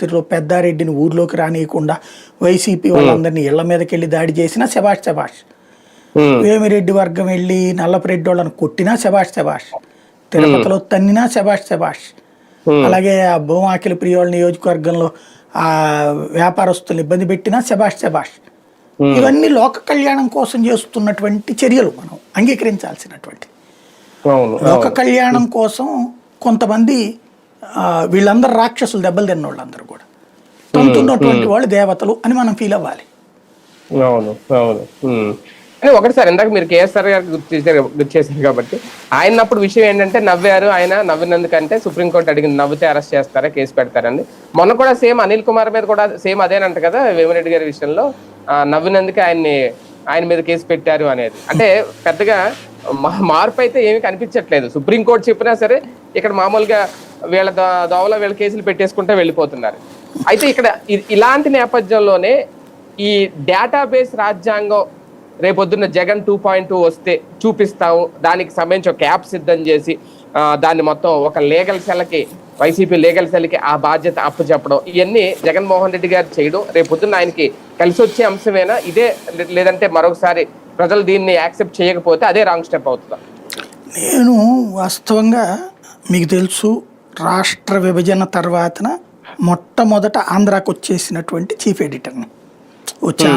తిరులో పెద్దారెడ్డిని ఊర్లోకి రానియకుండా వైసీపీ వాళ్ళందరినీ ఇళ్ల మీదకి వెళ్ళి దాడి చేసినా శభాష్ శభాష్. వేమిరెడ్డి వర్గం వెళ్ళి నల్లపరెడ్డి వాళ్ళని కొట్టినా శభాష్ శభాష్. తిరుపతిలో తన్నినా శభాష్ శభాష్. అలాగే ఆ భూమాకిలి ప్రియోళ్ళ నియోజకవర్గంలో ఆ వ్యాపారస్తులను ఇబ్బంది పెట్టినా శభాష్ శభాష్. ఇవన్నీ లోక కళ్యాణం కోసం చేస్తున్నటువంటి చర్యలు మనం అంగీకరించాల్సినటువంటి. లోక కళ్యాణం కోసం కొంతమంది వీళ్ళందరూ రాక్షసులు, దెబ్బలు తిన్న వాళ్ళందరూ కూడా తొంతున్నటువంటి వాళ్ళు దేవతలు అని మనం ఫీల్ అవ్వాలి. అవును అవును. కానీ ఒకటిసారి ఇందాక మీరు కేఎస్ఆర్ గారు గుర్తు చేశారు కాబట్టి ఆయనప్పుడు విషయం ఏంటంటే నవ్వారు. ఆయన నవ్వినందుకంటే సుప్రీంకోర్టు అడిగింది నవ్వితే అరెస్ట్ చేస్తారా, కేసు పెడతారని. మొన్న కూడా సేమ్ అనిల్ కుమార్ మీద కూడా సేమ్ అదేనంట కదా, వేమిరెడ్డి గారి విషయంలో నవ్వినందుకే ఆయన మీద కేసు పెట్టారు అనేది. అంటే పెద్దగా మార్పు అయితే ఏమీ కనిపించట్లేదు. సుప్రీంకోర్టు చెప్పినా సరే ఇక్కడ మామూలుగా వీళ్ళ దోవలో వీళ్ళ కేసులు పెట్టేసుకుంటే వెళ్ళిపోతున్నారు. అయితే ఇక్కడ ఇలాంటి నేపథ్యంలోనే ఈ డేటాబేస్ రాజ్యాంగం రేపొద్దున్న జగన్ 2.2 వస్తే చూపిస్తాము, దానికి సంబంధించి ఒక యాప్ సిద్ధం చేసి దాన్ని మొత్తం ఒక లీగల్ సెల్కి, వైసీపీ లీగల్ సెల్కి ఆ బాధ్యత అప్పచెప్పడం, ఇవన్నీ జగన్మోహన్ రెడ్డి గారు చేయడం రేపొద్దున్న ఆయనకి కలిసి వచ్చే అంశమేనా ఇదే? లేదంటే మరొకసారి ప్రజలు దీన్ని యాక్సెప్ట్ చేయకపోతే అదే రాంగ్ స్టెప్ అవుతుందా? నేను వాస్తవంగా మీకు తెలుసు, రాష్ట్ర విభజన తర్వాతన మొట్టమొదట ఆంధ్రాకి వచ్చేసినటువంటి చీఫ్ ఎడిటర్ని వచ్చి